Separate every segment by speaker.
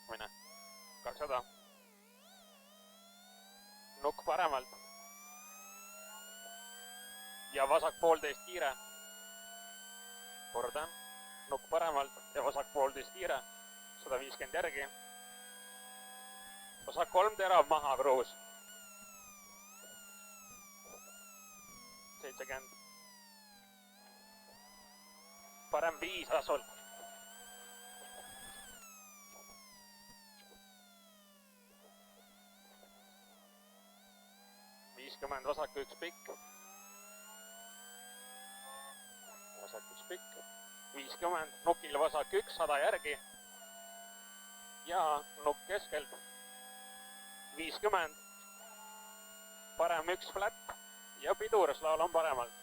Speaker 1: mine. 200. Nukk paremalt. Ja vasak 1,5 kiire. Kordan. Nukk paremalt ja vasak 1,5 kiire. 150 järgi. Vasak 3 terav maha, kruus. 70. Parem 5 asul. Vasak 1 pikk. Vasak 1 pikk. 50. Nukil vasak 1, 100 järgi. Ja nukk keskelt. 50. Parem 1 flat. Ja pidur, slalom paremalt.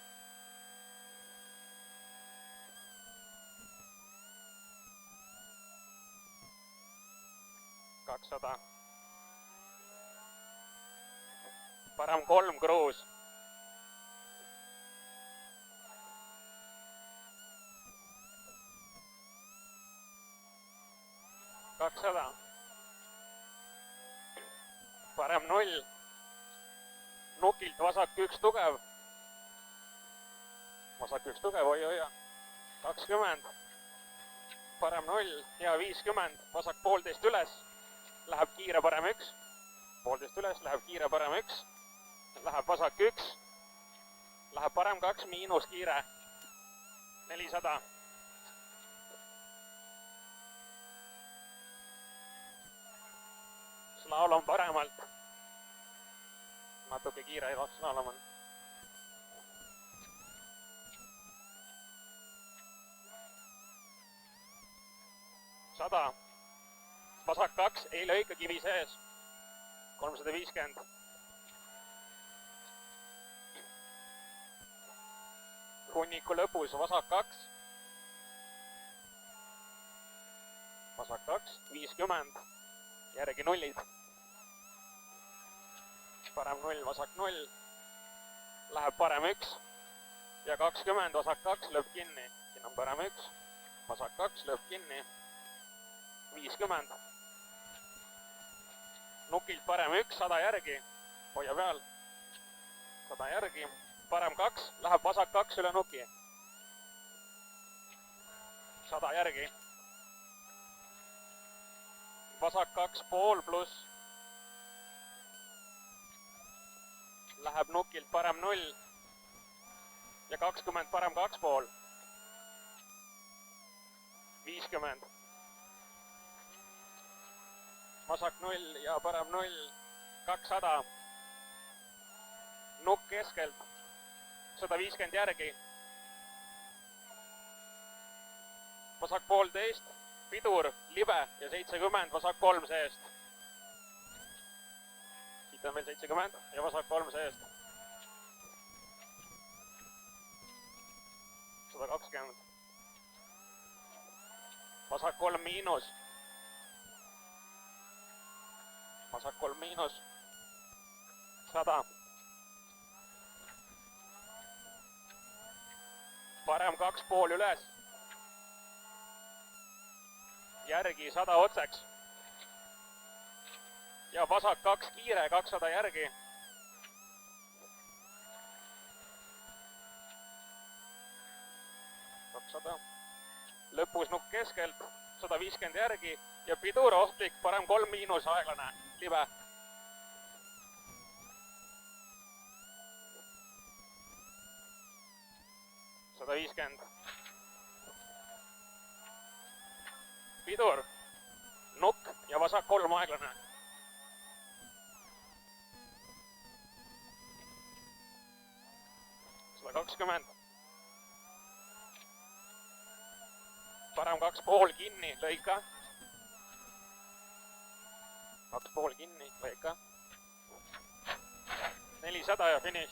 Speaker 1: 200. Parem 3 kruus. 200. Parem 0. Nukilt vasak 1 tugev. Vasak 1 tugev, oi. 20. Parem 0 ja 50. Vasak 1,5 üles. Läheb kiire parem 1. 1,5 üles, läheb kiire parem 1. Läheb vasak 1. Läheb parem 2 miinus kiire. 400. Slalom paremalt. Natuke kiire slalom on. 100. Vasak 2, ei lõika kivi sees. 350. Hunniku lõpus vasak 2. Vasak 2, 50. Järgi nullid. Parem 0, vasak 0. Läheb parem 1. Ja 20, vasak 2, lööb kinni. Siin on parem 1. Vasak 2, lööb kinni. 50. Nukilt parem 1, 100 järgi. Hoia peal. 100 järgi. Parem 2, läheb vasak 2 üle nuki. 100 järgi. Vasak 2,5 pluss. Läheb nukilt parem 0. Ja 20 parem 2,5. 50. Vasak 0 ja parem 0. 200. Nukk keskelt. 150 järgi. Vasak 1,5. Pidur, libe ja 70, vasak 3 seest. Siit on veel 70 ja vasak 3 seest. 120. Vasak 3 miinus. Vasak 3 miinus. 100. Parem 2,5 üles. Järgi 100 otseks. Ja vasak 2 kiire, 200 järgi. 200. Lõpus nukk keskelt, 150 järgi ja pidur ohtlik, parem 3 miinus aeglane, libe. Pidur, nukk ja vasak 3 aeglane. 120. Parem 2,5 kinni, lõika. 2,5 kinni, lõika. 400 ja finiš.